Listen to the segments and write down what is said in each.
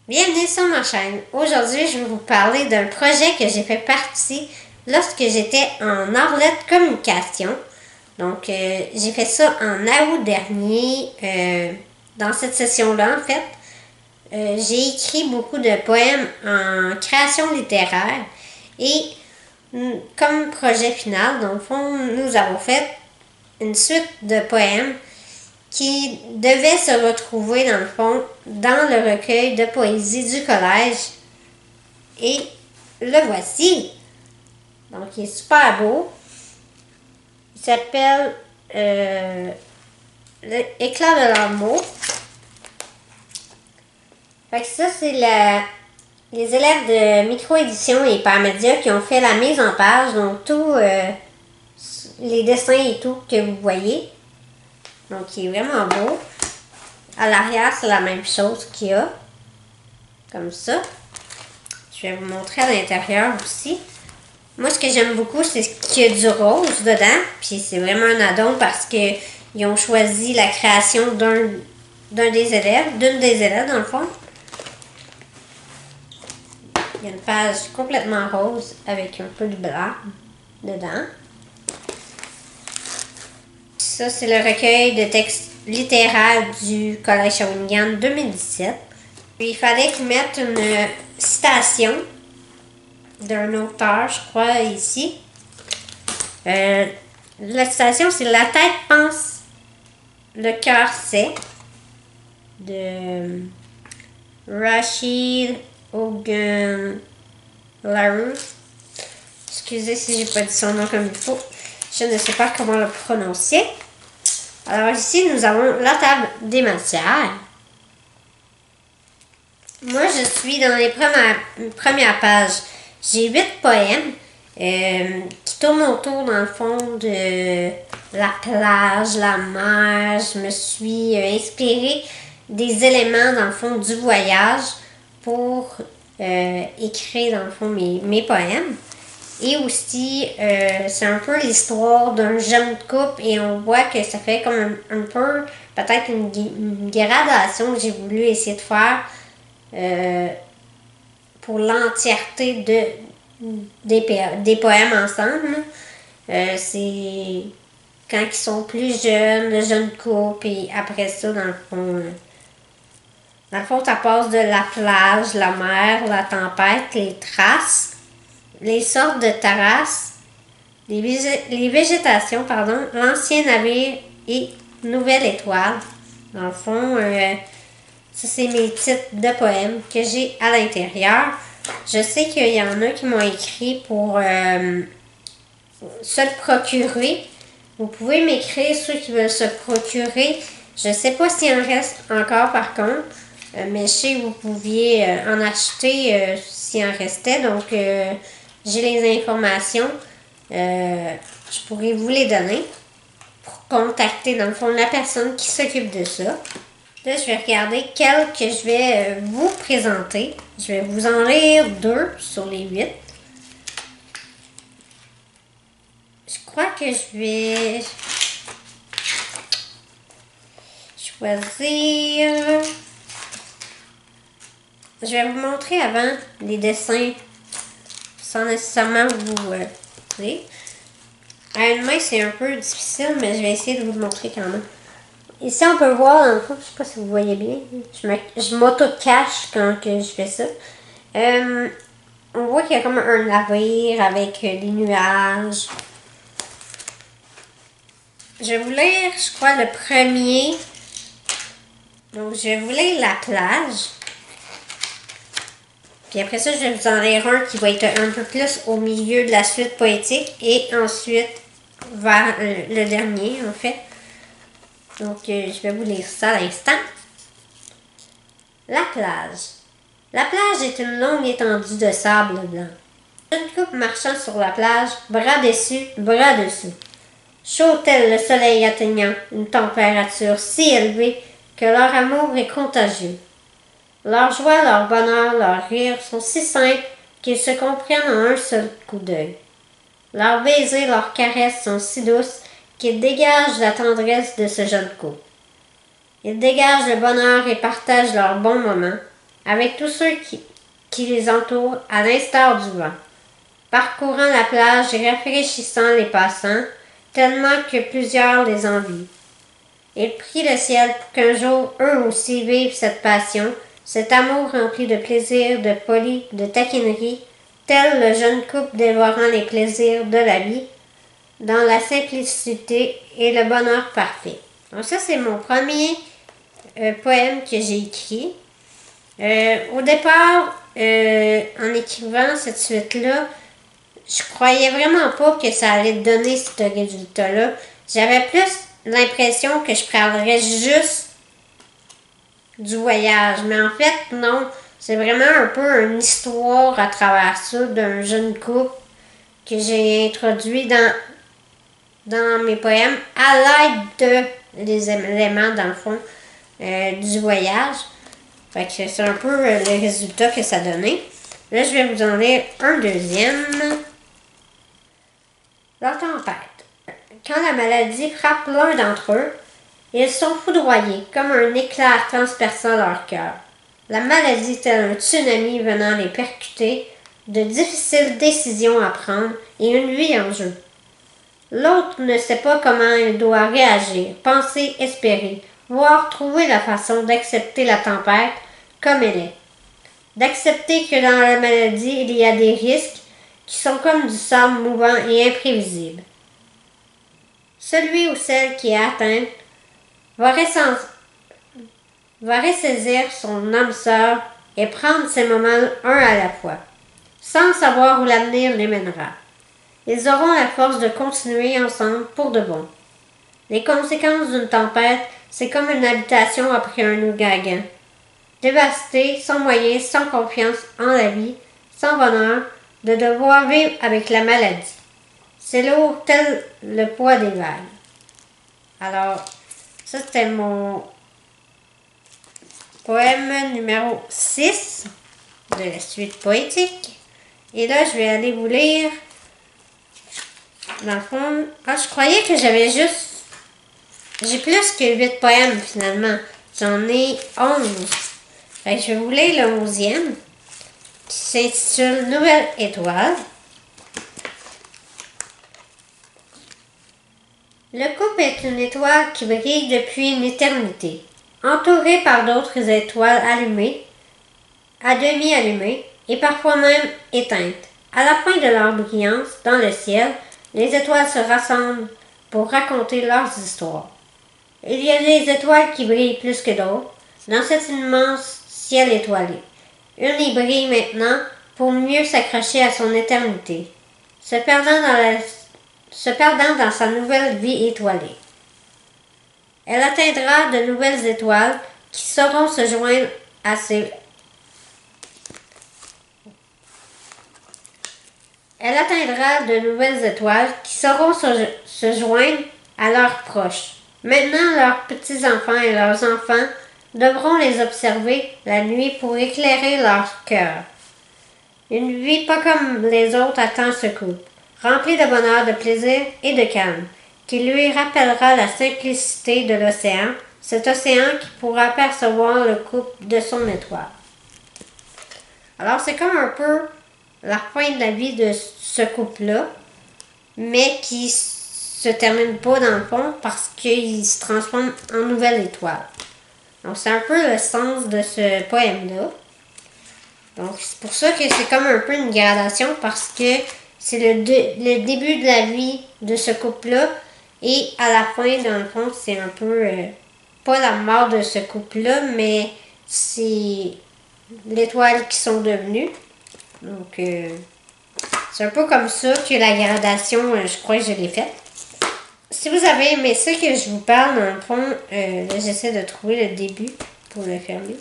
Bienvenue sur ma chaîne. Aujourd'hui, je vais vous parler d'un projet que j'ai fait partie lorsque j'étais en Arlette Communication. Donc, j'ai fait ça en août dernier. Dans cette session-là, en fait, j'ai écrit beaucoup de poèmes en création littéraire. Et comme projet final, dans le fond, nous avons fait une suite de poèmes qui devait se retrouver, dans le fond, dans le recueil de poésie du collège. Et le voici. Donc, il est super beau. Il s'appelle L'éclat de l'amour. Fait que ça, c'est les élèves de micro-édition et hypermédia qui ont fait la mise en page. Donc, tous les dessins et tout que vous voyez. Donc, il est vraiment beau. À l'arrière, c'est la même chose qu'il y a. Comme ça. Je vais vous montrer à l'intérieur aussi. Moi, ce que j'aime beaucoup, c'est qu'il y a du rose dedans. Puis c'est vraiment un add-on parce qu'ils ont choisi la création d'une des élèves dans le fond. Il y a une page complètement rose avec un peu de blanc dedans. Ça, c'est le recueil de textes littéraires du Collège Shawinigan 2017. Puis il fallait qu'ils mettent une citation d'un auteur, je crois, ici. La citation, c'est « La tête pense, le cœur sait » de Rachid Hogan Larue. Excusez si j'ai pas dit son nom comme il faut. Je ne sais pas comment le prononcer. Alors ici, nous avons la table des matières. Moi, je suis dans les premières pages. J'ai 8 poèmes qui tournent autour, dans le fond, de la plage, la mer. Je me suis inspirée des éléments, dans le fond, du voyage pour écrire, dans le fond, mes poèmes. Et aussi, c'est un peu l'histoire d'un jeune couple et on voit que ça fait comme un peu, peut-être une gradation que j'ai voulu essayer de faire pour l'entièreté des poèmes ensemble. C'est quand ils sont plus jeunes, le jeune couple, et après ça, dans le fond, ça passe de la plage, la mer, la tempête, les traces, les sortes de terrasses, les végétations, l'ancien navire et nouvelle étoile. Dans le fond, ça, c'est mes titres de poèmes que j'ai à l'intérieur. Je sais qu'il y en a qui m'ont écrit pour se le procurer. Vous pouvez m'écrire ceux qui veulent se procurer. Je ne sais pas s'il en reste encore par contre, mais je sais que vous pouviez en acheter s'il en restait. Donc, j'ai les informations. Je pourrais vous les donner pour contacter dans le fond la personne qui s'occupe de ça. Là, je vais regarder quel que je vais vous présenter. Je vais vous en lire 2 sur les 8. Je crois que je vais choisir. Je vais vous montrer avant les dessins sans nécessairement vous dire. À une main, c'est un peu difficile, mais je vais essayer de vous le montrer quand même. Ici, on peut voir, dans le fond, je sais pas si vous voyez bien, je m'auto-cache quand que je fais ça. On voit qu'il y a comme un navire avec des nuages. Je vais vous lire, je crois, le premier. Donc, je vais vous lire la plage. Puis après ça, je vais vous en lire un qui va être un peu plus au milieu de la suite poétique. Et ensuite, vers le dernier, en fait. Donc, je vais vous lire ça à l'instant. La plage. La plage est une longue étendue de sable blanc. Une couple marchant sur la plage, bras dessus, bras dessous. Chaud tel le soleil atteignant une température si élevée que leur amour est contagieux. Leur joie, leur bonheur, leur rire sont si simples qu'ils se comprennent en un seul coup d'œil. Leurs baisers, leurs caresses sont si douces qu'ils dégagent la tendresse de ce jeune couple. Ils dégagent le bonheur et partagent leurs bons moments. avec tous ceux qui les entourent à l'instar du vent, parcourant la plage et rafraîchissant les passants, tellement que plusieurs les envient. Il prie le ciel pour qu'un jour eux aussi vivent cette passion, cet amour rempli de plaisir, de folie, de taquinerie, tel le jeune couple dévorant les plaisirs de la vie, dans la simplicité et le bonheur parfait. Donc ça, c'est mon premier poème que j'ai écrit. Au départ, en écrivant cette suite-là, je croyais vraiment pas que ça allait donner ce résultat-là. J'avais plus l'impression que je parlerais juste du voyage. Mais en fait, non. C'est vraiment un peu une histoire à travers ça d'un jeune couple que j'ai introduit dans mes poèmes à l'aide des éléments, dans le fond, du voyage. Fait que c'est un peu le résultat que ça donnait. Là, je vais vous en lire un deuxième. La tempête. Quand la maladie frappe l'un d'entre eux, ils sont foudroyés, comme un éclair transperçant leur cœur. La maladie, tel un tsunami venant les percuter, de difficiles décisions à prendre et une vie en jeu. L'autre ne sait pas comment il doit réagir, penser, espérer, voire trouver la façon d'accepter la tempête comme elle est. D'accepter que dans la maladie, il y a des risques qui sont comme du sable mouvant et imprévisible. Celui ou celle qui est atteinte va ressaisir son âme sœur et prendre ses moments un à la fois, sans savoir où l'avenir les mènera. Ils auront la force de continuer ensemble pour de bon. Les conséquences d'une tempête, c'est comme une habitation après un ouragan. Dévastée, sans moyens, sans confiance en la vie, sans bonheur, de devoir vivre avec la maladie. C'est lourd tel le poids des vagues. Alors, ça c'était mon poème numéro 6 de la suite poétique. Et là, je vais aller vous lire, dans le fond, je croyais que j'ai plus que 8 poèmes finalement. J'en ai 11. Fait que je vais vous lire le 11e, qui s'intitule Nouvelle étoile. Le couple est une étoile qui brille depuis une éternité, entourée par d'autres étoiles allumées, à demi allumées, et parfois même éteintes. À la fin de leur brillance, dans le ciel, les étoiles se rassemblent pour raconter leurs histoires. Il y a des étoiles qui brillent plus que d'autres dans cet immense ciel étoilé. Une y brille maintenant pour mieux s'accrocher à son éternité, se perdant dans sa nouvelle vie étoilée. Elle atteindra de nouvelles étoiles qui sauront se joindre à ses... Elle atteindra de nouvelles étoiles qui sauront se joindre à leurs proches. Maintenant, leurs petits-enfants et leurs enfants devront les observer la nuit pour éclairer leur cœur. Une vie pas comme les autres attend ce couple, remplie de bonheur, de plaisir et de calme, qui lui rappellera la simplicité de l'océan, cet océan qui pourra percevoir le couple de son étoile. Alors, c'est comme un peu la fin de la vie de ce couple-là, mais qui se termine pas dans le fond parce qu'il se transforme en nouvelle étoile. Donc, c'est un peu le sens de ce poème-là. Donc, c'est pour ça que c'est comme un peu une gradation parce que c'est le début de la vie de ce couple-là et à la fin, dans le fond, c'est un peu pas la mort de ce couple-là, mais c'est l'étoile qu'ils sont devenus. Donc, c'est un peu comme ça que la gradation, je crois que je l'ai faite. Si vous avez aimé ça que je vous parle, dans le fond, là, j'essaie de trouver le début pour le fermer.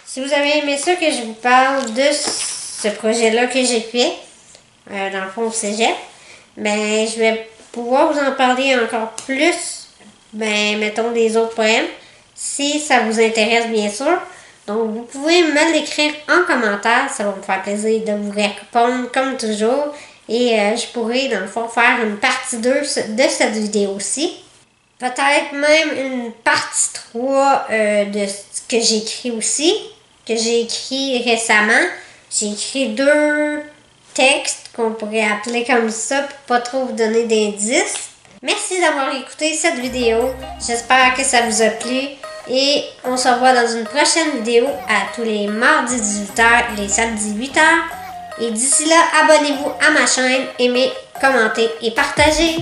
Si vous avez aimé ça que je vous parle de ce projet-là que j'ai fait, dans le fond au cégep, ben, je vais pouvoir vous en parler encore plus, ben, mettons des autres poèmes, si ça vous intéresse bien sûr. Donc, vous pouvez me l'écrire en commentaire, ça va me faire plaisir de vous répondre comme toujours. Et je pourrai, dans le fond, faire une partie 2 de cette vidéo-ci. peut-être même une partie 3 de ce que j'ai écrit aussi, que j'ai écrit récemment. J'ai écrit 2 textes qu'on pourrait appeler comme ça pour pas trop vous donner d'indices. Merci d'avoir écouté cette vidéo. J'espère que ça vous a plu. Et on se revoit dans une prochaine vidéo à tous les mardis 18h et les samedis 8h. Et d'ici là, abonnez-vous à ma chaîne, aimez, commentez et partagez.